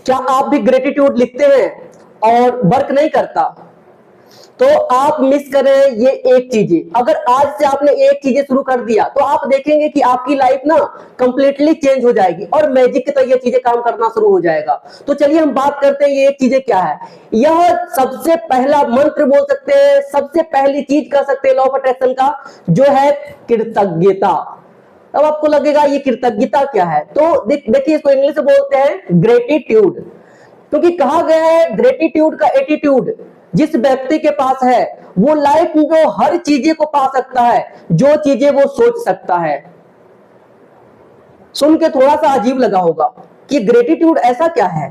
क्या आप भी ग्रेटिट्यूड लिखते हैं और वर्क नहीं करता? तो आप मिस कर रहे हैं ये एक चीजें। अगर आज से आपने एक चीजें शुरू कर दिया तो आप देखेंगे कि आपकी लाइफ ना कंप्लीटली चेंज हो जाएगी और मैजिक की तरह ये चीजें काम करना शुरू हो जाएगा। तो चलिए हम बात करते हैं ये एक चीजें क्या है। यह सबसे पहला मंत्र बोल सकते हैं, सबसे पहली चीज कर सकते हैं लॉ ऑफ अट्रैक्शन का, जो है कृतज्ञता। अब आपको लगेगा ये कृतज्ञता क्या है, तो देखिए इसको इंग्लिश में बोलते हैं ग्रेटिट्यूड। क्योंकि कहा गया है ग्रेटिट्यूड का एटीट्यूड जिस व्यक्ति के पास है वो लाइफ में हर चीजें को पा सकता है जो चीजें वो सोच सकता है। सुन के थोड़ा सा अजीब लगा होगा कि ग्रेटिट्यूड ऐसा क्या है।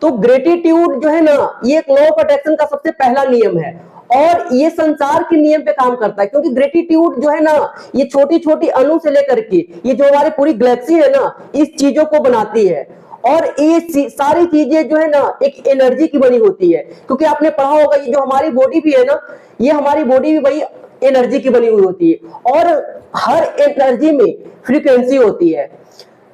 तो ग्रेटिट्यूड जो है ना, ये एक लॉ ऑफ अट्रैक्शन का सबसे पहला नियम है और ये संसार के नियम पे काम करता है। क्योंकि ग्रेटिट्यूड जो है ना, ये छोटी छोटी अणु से लेकर के ये जो हमारी पूरी गैलेक्सी है ना, इस चीजों को बनाती है। और ये सारी चीजें जो है ना एक एनर्जी की बनी होती है। क्योंकि आपने पढ़ा होगा ये जो हमारी बॉडी भी है ना, ये हमारी बॉडी भी वही एनर्जी की बनी हुई होती है और हर एनर्जी में फ्रीक्वेंसी होती है।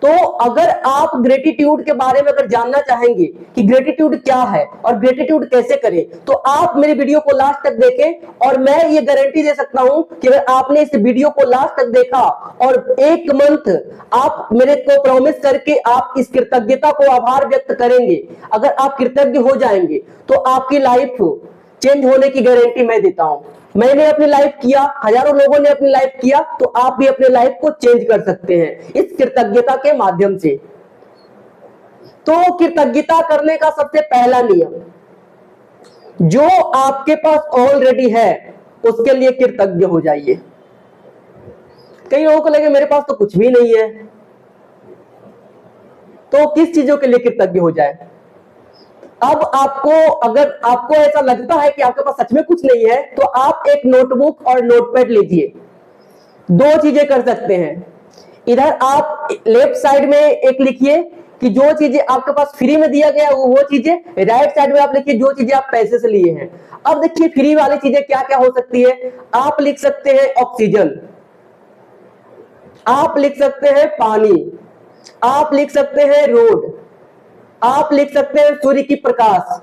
तो अगर आप ग्रेटिट्यूड के बारे में अगर जानना चाहेंगे कि ग्रेटिट्यूड क्या है और ग्रेटिट्यूड कैसे करें, तो आप मेरे वीडियो को लास्ट तक देखें और मैं ये गारंटी दे सकता हूं कि अगर आपने इस वीडियो को लास्ट तक देखा और एक मंथ आप मेरे को प्रॉमिस करके आप इस कृतज्ञता को आभार व्यक्त करेंगे, अगर आप कृतज्ञ हो जाएंगे तो आपकी लाइफ चेंज होने की गारंटी मैं देता हूं। मैंने अपनी लाइफ किया, हजारों लोगों ने अपनी लाइफ किया, तो आप भी अपने लाइफ को चेंज कर सकते हैं इस कृतज्ञता के माध्यम से। तो कृतज्ञता करने का सबसे पहला नियम, जो आपके पास ऑलरेडी है उसके लिए कृतज्ञ हो जाइए। कई लोगों को लगे मेरे पास तो कुछ भी नहीं है, तो किस चीजों के लिए कृतज्ञ हो जाए। अब आपको अगर आपको ऐसा लगता है कि आपके पास सच में कुछ नहीं है, तो आप एक नोटबुक और नोटपैड लीजिए। दो चीजें कर सकते हैं, इधर आप लेफ्ट साइड में एक लिखिए कि जो चीजें आपके पास फ्री में दिया गया वो चीजें, राइट साइड में आप लिखिए जो चीजें आप पैसे से लिए हैं। अब देखिए फ्री वाली चीजें क्या क्या हो सकती है। आप लिख सकते हैं ऑक्सीजन, आप लिख सकते हैं पानी, आप लिख सकते हैं रोड, आप लिख सकते हैं सूर्य की प्रकाश।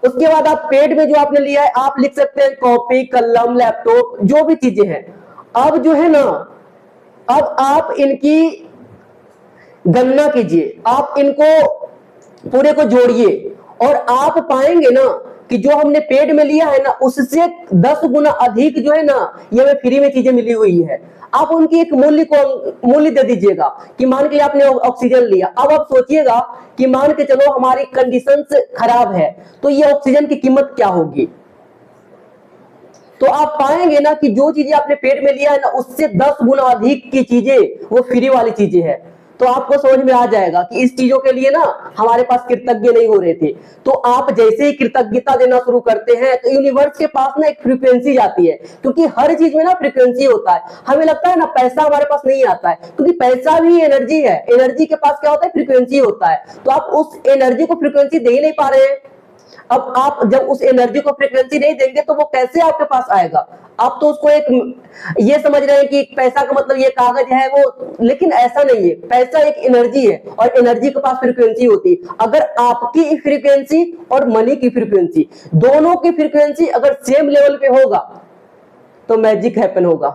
उसके बाद आप पेड में जो आपने लिया है आप लिख सकते हैं कॉपी, कलम, लैपटॉप, जो भी चीजें हैं। अब जो है ना, अब आप इनकी गणना कीजिए, आप इनको पूरे को जोड़िए और आप पाएंगे ना कि जो हमने पेड में लिया है ना उससे 10 गुना अधिक जो है ना ये हमें फ्री में चीजें मिली हुई है। आप उनकी एक मूल्य दे दीजिएगा कि मान के आपने ऑक्सीजन लिया। अब आप सोचिएगा कि मान के चलो हमारी कंडीशंस खराब है तो ये ऑक्सीजन की कीमत क्या होगी। तो आप पाएंगे ना कि जो चीजें आपने पेट में लिया है ना उससे 10 गुना अधिक की चीजें वो फ्री वाली चीजें हैं। तो आपको समझ में आ जाएगा कि इस चीजों के लिए ना हमारे पास कृतज्ञ नहीं हो रहे थे। तो आप जैसे ही कृतज्ञता देना शुरू करते हैं तो यूनिवर्स के पास ना एक फ्रीक्वेंसी जाती है। क्योंकि हर चीज में ना फ्रीक्वेंसी होता है। हमें लगता है ना पैसा हमारे पास नहीं आता है, क्योंकि पैसा भी एनर्जी है। एनर्जी के पास क्या होता है, फ्रीक्वेंसी होता है। तो आप उस एनर्जी को फ्रीक्वेंसी दे ही नहीं पा रहे हैं। अब आप जब उस एनर्जी को फ्रीक्वेंसी नहीं देंगे तो वो कैसे आपके पास आएगा। आप तो उसको एक ये समझ रहे हैं कि पैसा का मतलब ये कागज है वो, लेकिन ऐसा नहीं है। पैसा एक एनर्जी है और एनर्जी के पास फ्रीक्वेंसी होती है। अगर आपकी फ्रीक्वेंसी और मनी की फ्रीक्वेंसी, दोनों की फ्रीक्वेंसी अगर सेम लेवल पे होगा तो मैजिक हैपन होगा।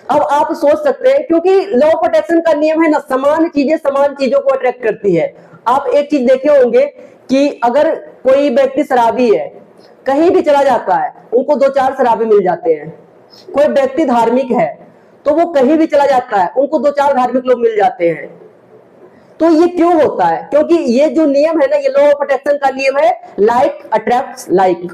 अब आप सोच सकते हैं, क्योंकि लॉ ऑफ अट्रैक्शन का नियम है ना, समान चीजें समान चीजों को अट्रैक्ट करती है। आप एक चीज देखे होंगे कि अगर कोई व्यक्ति शराबी है, कहीं भी चला जाता है उनको 2-4 शराबी मिल जाते हैं। कोई व्यक्ति धार्मिक है तो वो कहीं भी चला जाता है उनको 2-4 धार्मिक लोग मिल जाते हैं। तो ये क्यों होता है, क्योंकि ये जो नियम है ना, ये लॉ ऑफ अट्रैक्शन का नियम है, लाइक अट्रैक्ट्स लाइक।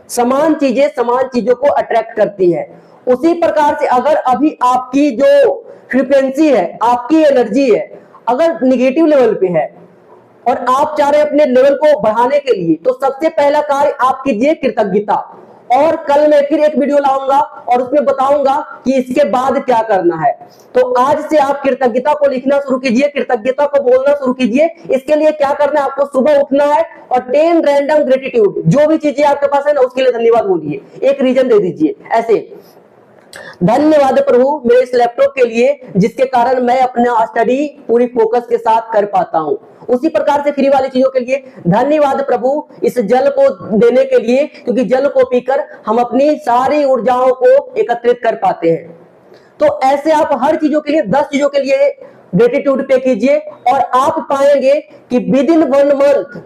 समान चीजें समान चीजों को अट्रैक्ट करती है। उसी प्रकार से अगर अभी आपकी जो फ्रीक्वेंसी है, आपकी एनर्जी है, अगर निगेटिव लेवल पे है और आप चाह रहे हैं अपने लेवल को बढ़ाने के लिए, तो सबसे पहला कार्य आप कीजिए कृतज्ञता। और कल मैं फिर एक वीडियो लाऊंगा और उसमें बताऊंगा कि इसके बाद क्या करना है। तो आज से आप कृतज्ञता को लिखना शुरू कीजिए, कृतज्ञता को बोलना शुरू कीजिए। इसके लिए क्या करना है, आपको सुबह उठना है और 10 रैंडम ग्रेटिट्यूड, जो भी चीजें आपके पास है ना उसके लिए धन्यवाद बोलिए। एक रीजन दे दीजिए, ऐसे धन्यवाद प्रभु मेरे इस लैपटॉप के लिए, जिसके कारण मैं अपना स्टडी पूरी फोकस के साथ कर पाता हूं। उसी प्रकार से फ्री वाली चीजों के लिए धन्यवाद प्रभु इस जल को देने के लिए, क्योंकि जल को पीकर हम अपनी सारी ऊर्जाओं को एकत्रित कर पाते हैं। तो ऐसे आप हर चीजों के लिए 10 चीजों के लिए ग्रेटिट्यूड पे कीजिए और आप पाएंगे कि विद इन 1 मंथ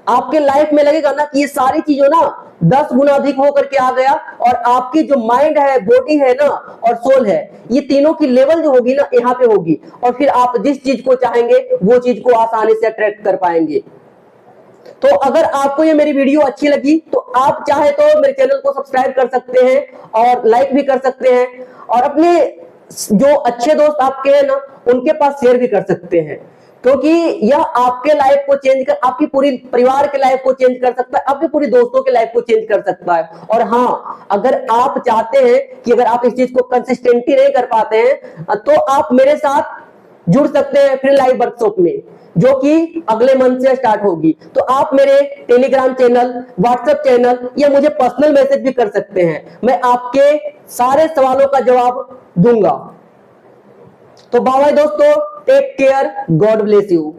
आपके लाइफ में लगेगा ना कि ये सारी चीजों ना 10 गुना अधिक होकर के आ गया, और आपकी जो माइंड है, बॉडी है ना और सोल है, ये तीनों की लेवल जो होगी ना यहाँ पे होगी, और फिर आप जिस चीज को चाहेंगे वो चीज को आसानी से अट्रैक्ट कर पाएंगे। तो अगर आपको ये मेरी वीडियो अच्छी लगी तो आप चाहे तो मेरे चैनल को सब्सक्राइब कर सकते हैं और लाइक भी कर सकते हैं, और अपने जो अच्छे दोस्त आपके हैं ना उनके पास शेयर भी कर सकते हैं, क्योंकि यह आपके लाइफ को चेंज कर, आपकी पूरी परिवार के लाइफ को चेंज कर सकता है, आपके पूरी दोस्तों के लाइफ को चेंज कर सकता है। और हाँ, अगर आप चाहते हैं कि अगर आप इस चीज को कंसिस्टेंटली नहीं कर पाते हैं तो आप मेरे साथ जुड़ सकते हैं फ्री लाइव वर्कशॉप में, जो कि अगले मंथ से स्टार्ट होगी। तो आप मेरे टेलीग्राम चैनल, व्हाट्सएप चैनल या मुझे पर्सनल मैसेज भी कर सकते हैं, मैं आपके सारे सवालों का जवाब दूंगा। तो बाय बाय दोस्तों, take care, god bless you.